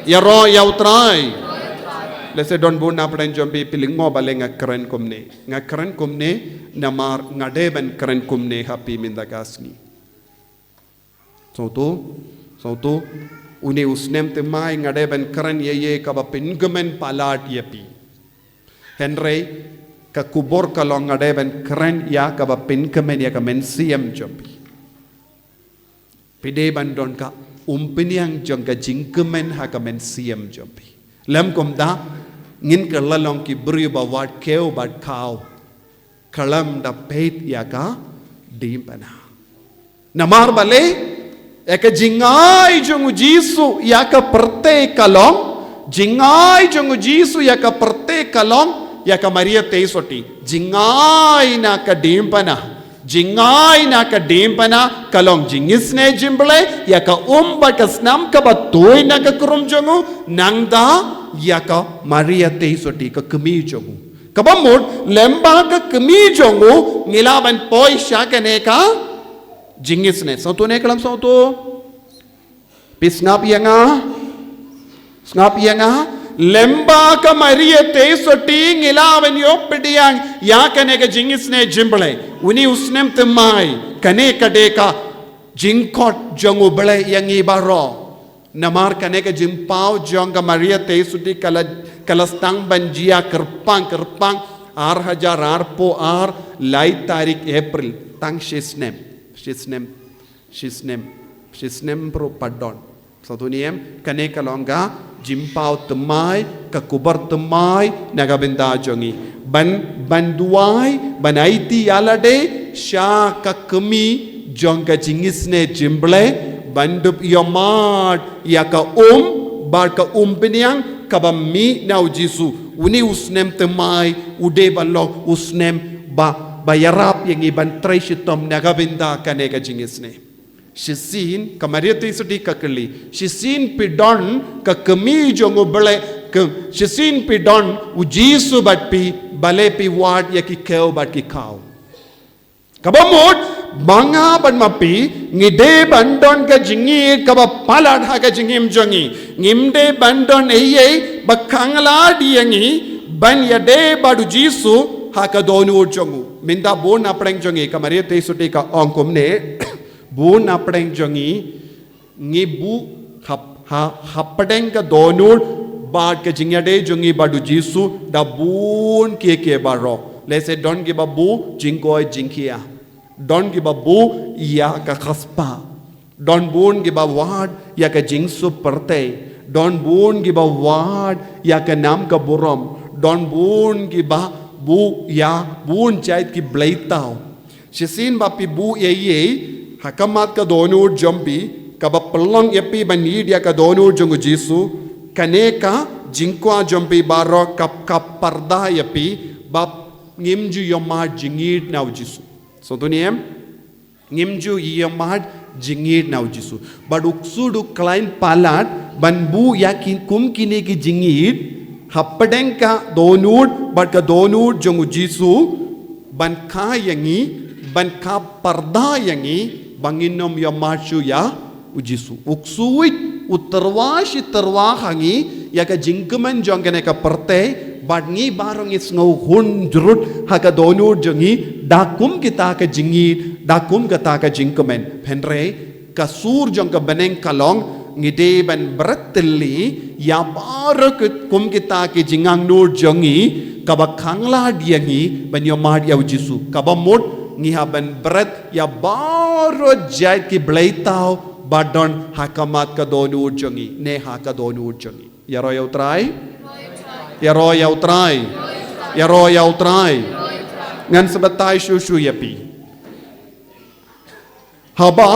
Yaro yaw try. Lese don bu na pren jombi piling mo bale nga keren kumne namar ngade ban keren kumne happy mindagasni. So uni usnem temai ngade ban keren ye kaba pingumen palat yepi. Henry ka kubor kalong ngade ban keren ya kaba pingumen ya ka mensiam jombi. Pide ban don ka umpiniang jong ka jingkumen ha ka mensiam jombi. Lem komda ngin ka lalong ki bri ba wat keu bat kau. Kalam da pet ya ka dimpana. Namar bale eka jingai jong jisu ya ka perte kalong jingai jong jisu ya ka perte kalong ya ka Maria teisoti jingai na ka dimpana kalong jingisne jimble ya ka umba ka snam ka batoy na ka kurum jongu nangda ya ka Maria teisoti ka kemi jongu kabamod lemba ka kemi jongu ngilaban poi sya ka ne ka jingisne sautu ne kalam sautu pisngap yanga lemba ka Maria teisoti ngilaban yopdiang ya kane ka jingisne jimble uni usnem temai kane ka deka jingkot jongu bale yangi baro namar kane ka jimpau jong ka Maria teisoti kalastang banjia kerpang ar hajar ar po ar LAIT tarik April tang shisnem pro padon. Satu niem kane kalongga jimpau temai ka kubar temai nagabenda jongi ban duai ban aiti alade sha ka kemi jong ka jingisne jimble bandup yomad ya ka bar ka piniang ka bami na ujisu uni usnem temai ude balok usnem ba bayarap yang iban tray shitom nagabinda kanega jingisne. Shisin kamariyati sudi kakali. Shisin pidon kakami jongo bale shisin pidon ujisu batpi balepi ward yaki keo batki kau. Kabamut manga ban mapi ngide bandon ka jingit kaba palad ha ka jingim jongi ngimde bandon eye bakangla diangi ban yade badu jisu ha ka donu jongu minda bon apreng jongi kamariyati sudi ka ongkum ne bon apreng jongi ngibu hapadeng ka donur bad ke jingyade jongi badu jisu da bun ke baro lese don gi babu jingkoi jingkia don gi babu ya ka khaspa don bun gi bawad ya ka jingsu perte don bun gi bawad ya ka nam ka burom don bun gi ba bu ya bun chait ki blaitau shisin ba pi bu ye hakamat ka donur jombi kaba pelong yepi banid ya ka donur jongu jisu kaneka jingkwa jombi baro kap parda yepi bab ngimju yomad jingid nau jisu so tu niem ngimju yomad jingid nau jisu baduksudu klein palat banbu yakin kum kini ki jingid happadeng ka donur bad ka donur jongu jisu ban ka yangi ban ka parda yangi banginom yamashu ya ujisu uksuit utarwashi tarwahangi ya ka jingkeman jongkene ka perte badngi barong is ngau hun jurut ha ka donur jongi dakum kita ka jingit dakum kita ka jingkemen penre kasur jong ka beneng kalong ngide ban beratli ya barok kum kita ki jingang nur jongi kaba khangla diangi ban yomad ya ujisu kaba mut ngihaban berat ya baro jait ki blaitau badon hakamat ka donur jongi ne ha ka donur jongi ya royau trai ya royau trai ya royau trai ngan sebetai susu yapi haba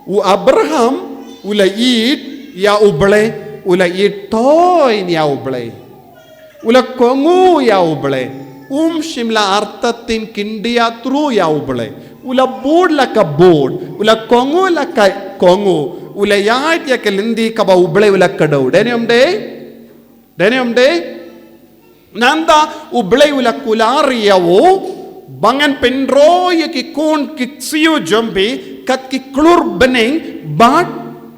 u Abraham ulait ya uble ulait toy ya uble ula kongu ya uble shimla artatin KHYNDIAT tru ya uble ula board la ka board ula kongu la ka kongu ula yait ya kelindi ka ba uble ula kadau denium de nanda uble ula kulari ya wo bangan penro ya ki kon ki siu jombe kat ki klur bening bat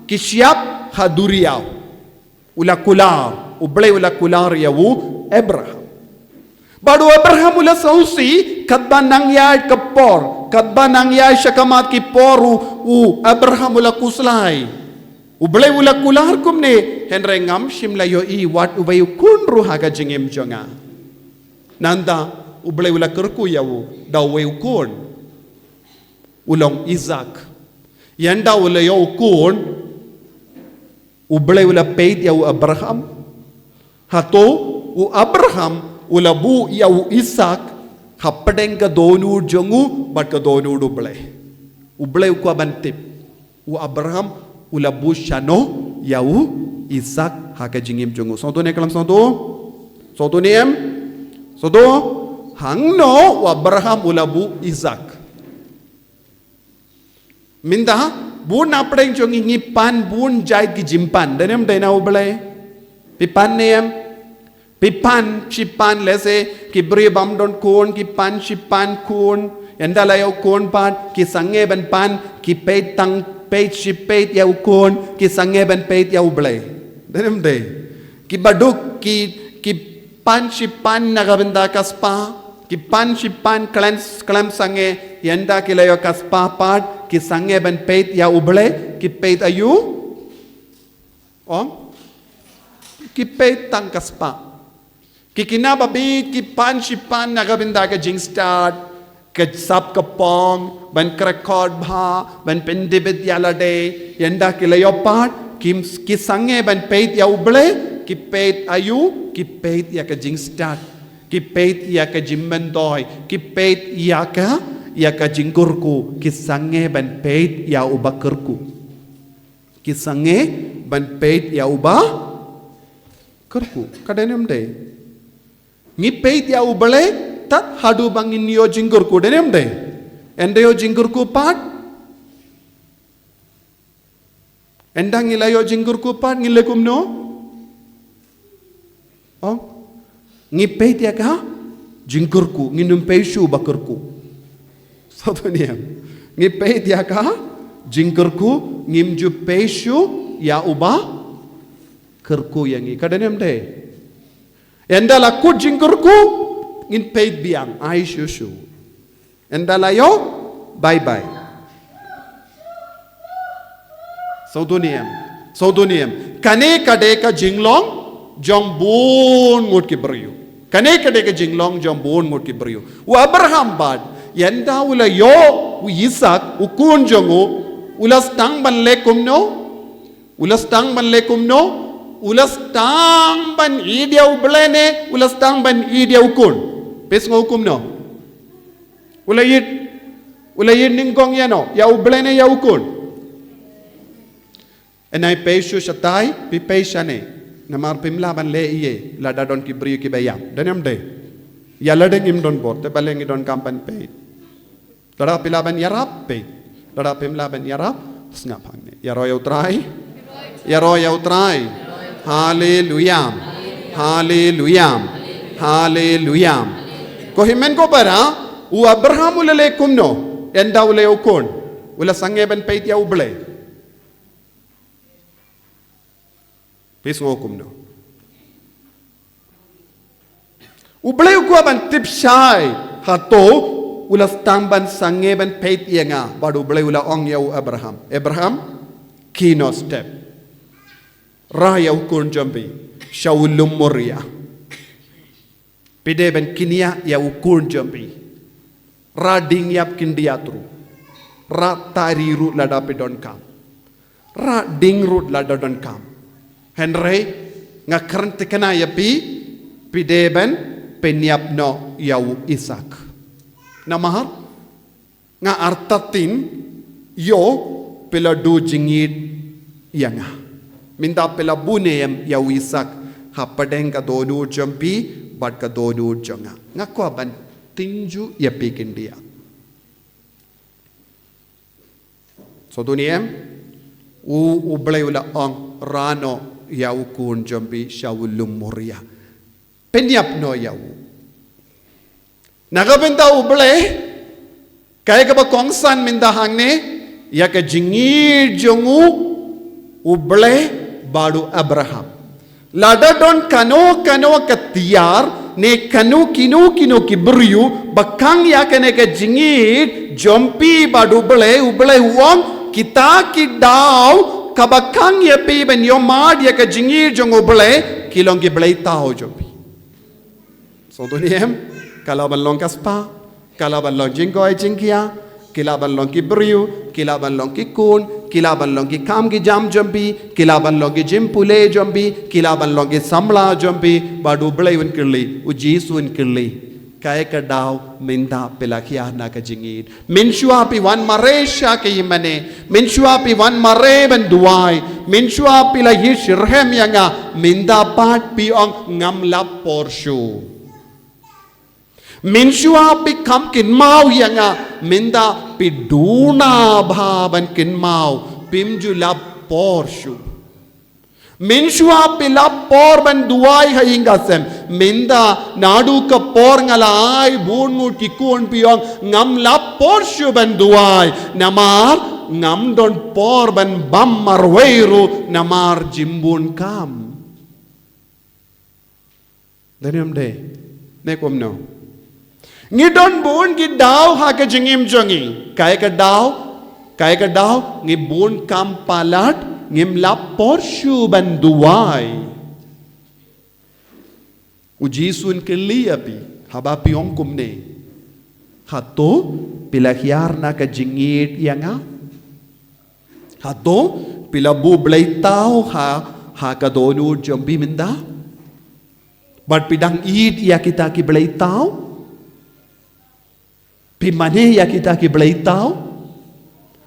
ki siap haduriya ula kular uble ula kular ya wo Abraham Badu Abraham ula sausi kadba nangyay kapor kadba nangyay syakamat ki poru Abraham ula kuslay ublay ula kular kumne henre ngam shimla yo I wat ubayu kunru haga jingim jonga nanda ublay ula kerku yawu dawe ukun ulong Isaac yanda ula yo ukun ublay ula paid yawu Abraham hato Abraham ulabu yau Isaac happadeng ka donur jongu bat ka donur uble ko bantip Abraham ulabu shano yau Isaac haka jingim jongu so to ne kalam so to niem so to hangno Abraham ulabu Isaac minda bun apdeng jongi ngipan bun jait ki jimpan denem dena uble pipan niem pipan chipan lese ki bri bam don kon ki pan chipan kon yanda la yau kon pat ki sange ban pan ki peit tang peit chipet yau kon ki sange ban peit yau ble denem de ki baduk ki pan chipan nagabenda kaspa ki pan chipan klam sange yanda ki la yau kaspa pat ki sange ban peit yau ble ki peit ayu ki peit tang kaspa Kikina babi ki pan shipan nagabinda ka jing start ka sap ka pong ban record bha ban pendibit yalade yanda ki leopard ki sange ban peit ya uble ki peit ayu ki peit ya ka jing start ki peit ya ka jimmendoy ki peit ya ka jingkurku ki sange ban peit ya ubakerku ki sange ban peit ya uba kerku kadenem de Ngipeit ya ubale tat hadu bangin yo jingkurku denem de. Ende yo jingkurku pat. Endang ngila yo jingkurku pat ngilekum no. Oh. Ngipay tiya ka jingkurku nginum peishu bakurku. Satu niya. Ngipay tiya ka jingkurku ngimju peishu ya uba kerku yang i kadenem de. Enda lakut jingkurku ngin pay biang ai shushu. Enda layo bye bye. Sauduniem. Kane kade ka jinglong jong bun ngut ki beriu. Kane kade ka jinglong jong bun ngut ki beriu. Wa Abraham bad. Yanda ula yo u Isaac u kun jongu ulas tang ban lekum no. Ulas tang ban lekum no. Ulas tang ban idia u blene. Ulas tang ban idia u kun. Pes ngokum no. Ulayid ningkong ya no. Ya u blene ya u kun. Enai peishu shatai pi peishane. Namar pimlaban le iye. Lada don ki briu ki bayam. Danyam de. Ya ladeng im don bor. Te baleng i don kampan peit. Lada pilaban yarap peit. Lada pimlaban yarap. Sngap hangne. Yaro ya utrai. Yaro ya utrai. Hallelujah. Hallelujah. Hallelujah. Ko himen ko bara. U Abraham ulale kumno. Enda ule ukun. Ula sange ben peit ya uble. Pes ngokum no. Ublay ko ban tipshay hato ulas tamban sange ban peit yenga badu ublay ula ong yau Abraham. Abraham kino step. Raya ukun jambi shawulum moria. Pide ban kinia ya ukun jambi. Ra ding yap kindiatru. Ra tariru lada pidon kam. Ra ding rut lada don kam. Henry ngakran tekana yapi pideben penyapno yau Isaac. Namahar nga artatin yo pela do jingid yanga. Minda pela buneyam yau Isaac hapadeng ka donu jampi bad ka donu jonga. Nga kwa ban tinju yapi kindia. So duniem ublay ula ong rano yau kun jambi shawulum moria. Penyap no yau. Nagabenta uble kaya ka ba kongsan mindahang ne ya ka jingir jongu uble badu Abraham. Lada don kano katiyar ne kano kino kibriu bakang ya ka ne ka jingir jompi badu uble huang kita ki daw kabakang ya pi ben yomad ya ka jingir jong uble kilong ki blay tao jompi. So duniem kalaban long kaspa kalaban long jinggoy jingkia kilaban long ki briu kilaban long ki kun kilaban long ki kam ki jam jompi kilaban long ki jimpule jompi kilaban long ki samla jompi badu blay un kirli ujisu un kirli kaya ka daw minda pelakya na ka jingid minshua pi wan maresha ke imane minshua pi wan mare ban duai minshua pi la yishirhem yanga minda pat pi ong ngam lap porshu minshua pi kam kin mau yanga minda pi duna bhaban kin mau pimju lap porshu minshua pila por ban duai hainga sem minda nadu ka por ngalai bunmu tikun piong ngam la por shu ban duai namar ngam don por ban bam marweiru namar jimbun kam daniam de ne kom no ngidon bun gidaw ha ka jingim jongi kay ka daw ngi bun kam palat ngimla porshu ban duai ujisun keliapi haba piong kumne hato pilahyar na ka jingit yanga hato pilabu blay tao ha ka donu jombi minda but pidang id ya kita ki blay tao pimane ya kita ki blay tao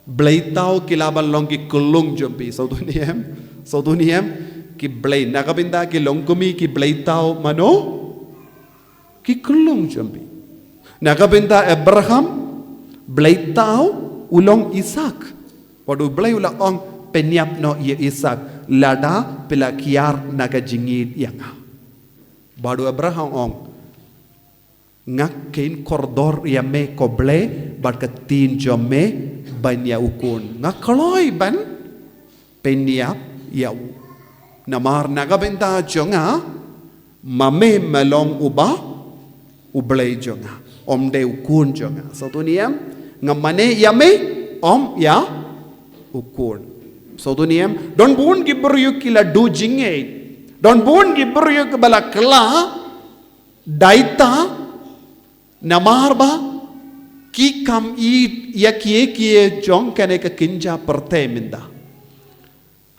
blay tao kilaban long ki kulung jompi sauduniem ki blay nakabinda ki longkumi ki blay tao mano ki kulung jompi Nagabinda Abraham blaitau ulong Isak. Wadu blai ulang ong penyap no ia Isak lada pelakiar nagajingid yang. Badu Abraham ong ngak kain kordor ya me koble barkatin jome banya ukun ngak kaloi ban penyap yau namar nagabenta jonga mame melong uba ublay jonga om de ukun jonga so tu niam ngamane yame om ya ukun so tu niam don bun gibru kila du jinge don bun gibru bala kla daita namar ba ki kam i ya kie jong kane ka kinja perte minda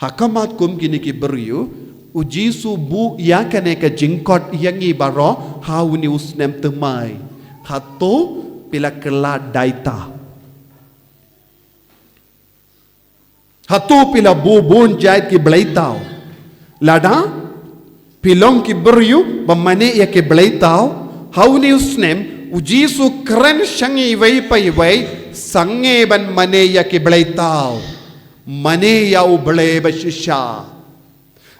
hakamat kum kini ki beriu uji subu ya kane ka jingkot yangi baro hauni usnem temai hato pila kela daita hato pila bubun jait ki blaitau lada pilong ki beriu bamane ya ki blaitau hauni usnem uji su keren shangi wei pai wei sange ban mane ya ki blaitau mane ya uble bashisha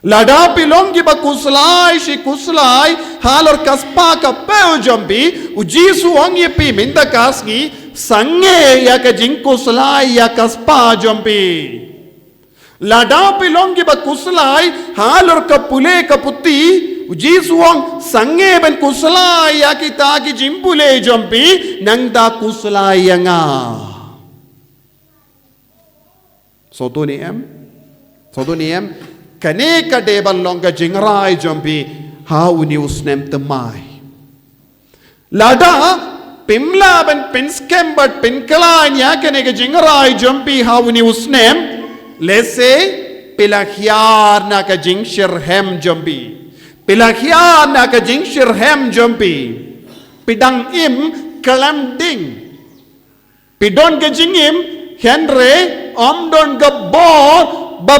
lada pilong ki bakuslai shi kuslai halor kaspa ka peu jombi uji su ong ye pi minda kasgi sange ya ka jing kuslai ya kaspa jombi lada pilong ki bakuslai halor ka pule ka putti uji suang sange ben kuslai ya kita ki jimbule jompi nang da kuslai nga so tu ni em kane ka debal long ka jingrai jompi ha uni usnem temai lada pimla ben pinskem but pinkala nya kane ka jingrai jompi ha uni usnem lese pilakhyar na ka jingshir hem jompi Pilakya na ka jingshir hem jompi pidang im kalam ding pidon ka jingim henre omdon ka bor ba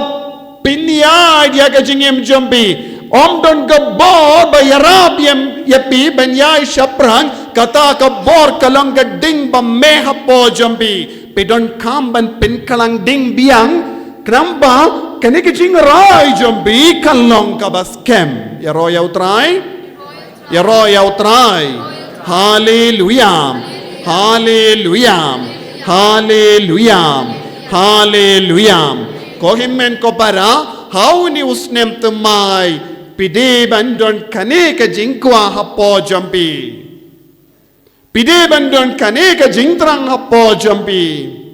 pinya dia ka jingim jompi omdon ka bor ba yarab yem yapi banyai shaprang kata ka bor kalang ka ding ba meha po jompi pidon kam ban pin kalang ding biang kramba kani ke jing rai jombi kalong ka baskem ya ro ya utrai hallelujah ko himmen ko para how ni usnem tumai pide bandon kani ke jing kwa hapo jombi pide bandon kani ke jing trang hapo jombi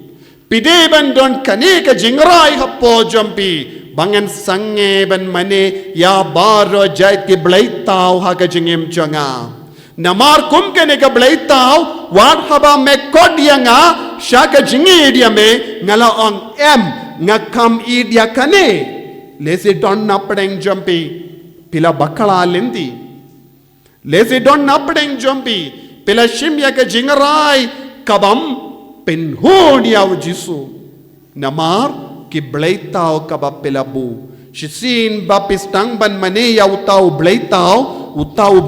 pide bandon kane ka jingrai hapo jompi bangan sange ban mane ya baro jait ki blaitau ha ka jingim changa namar kum kane ka blaitau wat haba me kodyanga shaka jingi dia me ngala on em ngakam idia kane lesi don napdeng jompi pila bakala lendi lesi don napdeng jompi pila shimya ka jingrai kabam penhon yaw jisu namar ki blaitau ka bapelabu shisin bapistang ban mane yaw tau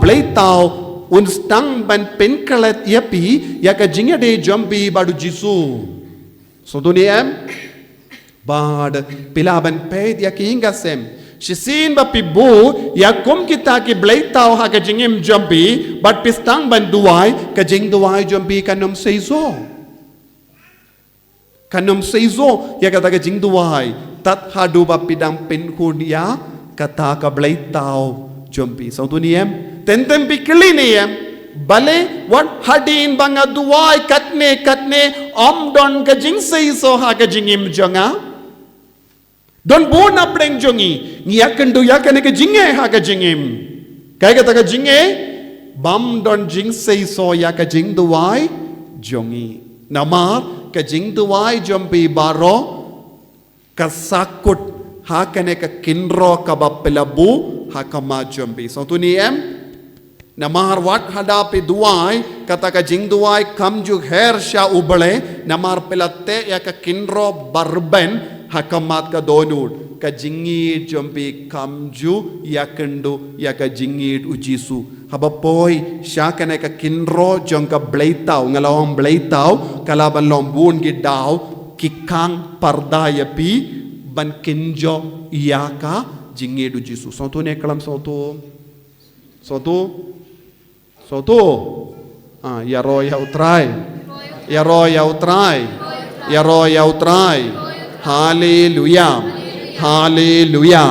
blaitau unstang ban penkalat yapi ya ka jinga de jombi badu jisu so duniem bad pilaban ped ya ki ingasem shisin bapibu ya kum kita ki blaitau ha ka jingim jombi bad pistang ban duai ka jing duai jombi kanum seizo kanum seizo ya kata ka jing duai tat hadu ba pidang penhun ya kata ka blaitau jompi so tuniem tentem pikliniem bale wat hadin banga duai katne om don ka jing seizo ha ka jingim jonga don bona pleng jongi ngiaken du yakan ka jinge ha ka jingim kai kata ka jinge bam don jing seizo ya ka jing duai jongi namar ka jing duai jompi baro kasakut ha kane ka kinro ka bapelabu ha kama jompi so tu ni em namar wat hadapi duai kata ka jing duai kam ju her sha ubale namar pelate ya ka kinro barben ha kamat ka donut ka jingit jompi kamju ya kendu ya ka jingit ujisu haba poi syakane ka kinro jong ka bleitau ngalawang bleitau kalaban lombun gi daw kikang parda ya pi ban kinjo ya ka jingit ujisu sotu ne kalam sotu ya ro ya utrai ya ro ya utrai ya ro ya utrai haleluya haleluya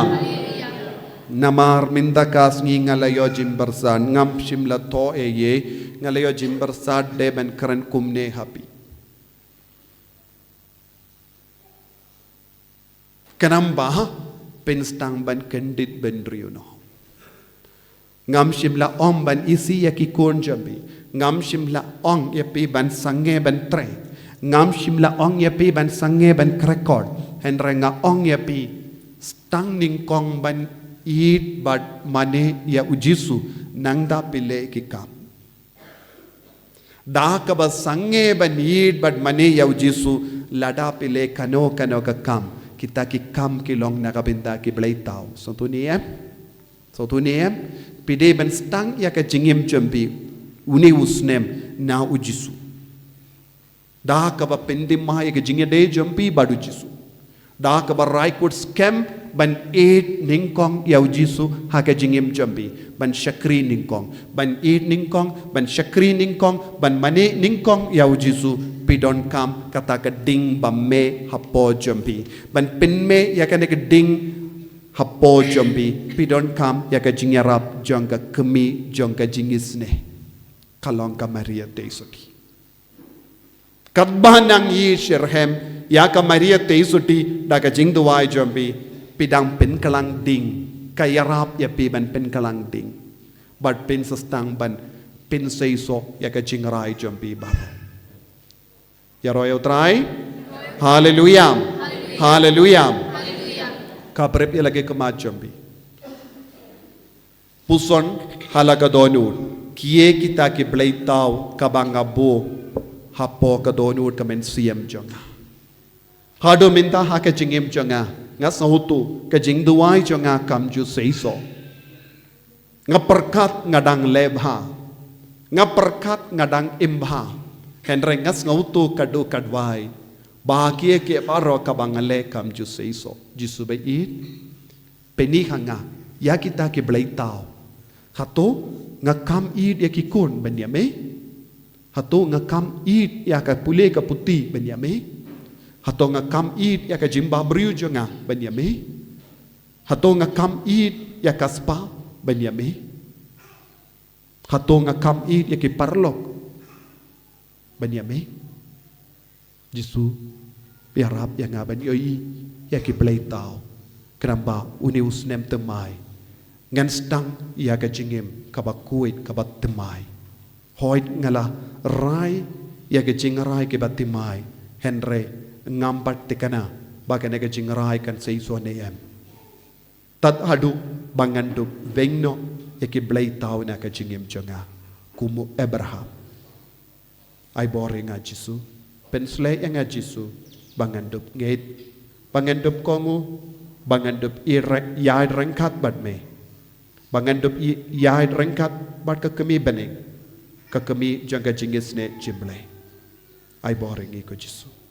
namar mindakas ngi ngalayo jimbarsan ngam shimla to ye ngalayo jimbarsad de ben kran kumne happy kanamba penstang ban kendit ben riuno ngam shimla om ban isi yakikon jambi ngam shimla ong yapi ban sange ban tre ngam shimla ong yapi ban sange ban krekod henrenga ong yapi stang ning kong ban eat but mane ya ujisu nangda pile kikam da ka ba sange ban eat but mane ya ujisu lada pile kano ka kam kita ki kam ki long na kabinda ki bleitau so tu niem pide ban stang ya ka jingim jambi uni usnem na ujisu da ka ba pendim ma ya ka jingya de jambi badu jisu da ka ba raikut scam ban eat ningkong ya ujisu ha ka jingim jambi ban shakri ningkong ban eat ningkong ban shakri ningkong ban mane ningkong ya ujisu pidon kam kata ka ding bamme hapo jambi ban pinme ya ka ne ka ding hapo jambi pidon kam ya ka jingyarap jong ka kemi jong ka jingisne kalong ka Maria Teisuti kadbanang yi shirhem ya ka Maria Teisuti da ka jingduwai jambi pidang pen kalang ding kayarap ya pi ban pen kalang ding but pen sastang ban pen seiso ya ka jingrai jambi baro ya royal try hallelujah hallelujah kaprep ya lagi kemat jambi puson halaga donur kie kita ki bleitau kabangabo hapo ka donur kamen siam jonga hado minta ha ka jingim jonga nga sautu ka jingduai jonga kamju seiso nga perkat ngadang lebha nga perkat ngadang imha henre ngas ngautu kadu kadwai bahagia ke paro kabangale kamju seiso jisu bait peni hanga ya kita ki bleitau hato nga kam id ya ki kun benyame hato nga kam id ya ka pule ka puti benyame hato nga kam id ya ka jimba briu jonga benyame hato nga kam id ya ka spa benyame hato nga kam id ya ki parlok benyame jisu biarap ya nga ben yoi ya ki pleitau kramba unius nem temai ngan stang ya ka jingim kabakuit kabat temai hoit ngala rai ya ka jingrai ke batimai henre ngampat tikana bagane ka jingrai kan seiso neem tat adu bangandu vengno ya ki pleitau na ka jingim jonga kumu Abraham ai boring a jisu pensle yang a jisu bangandup ngait bangandup kongu bangandup irek yai rengkat bat me bangandup yai rengkat bat ka kemi bening ka kemi jangga jingis ne jimble ai boring ko jisu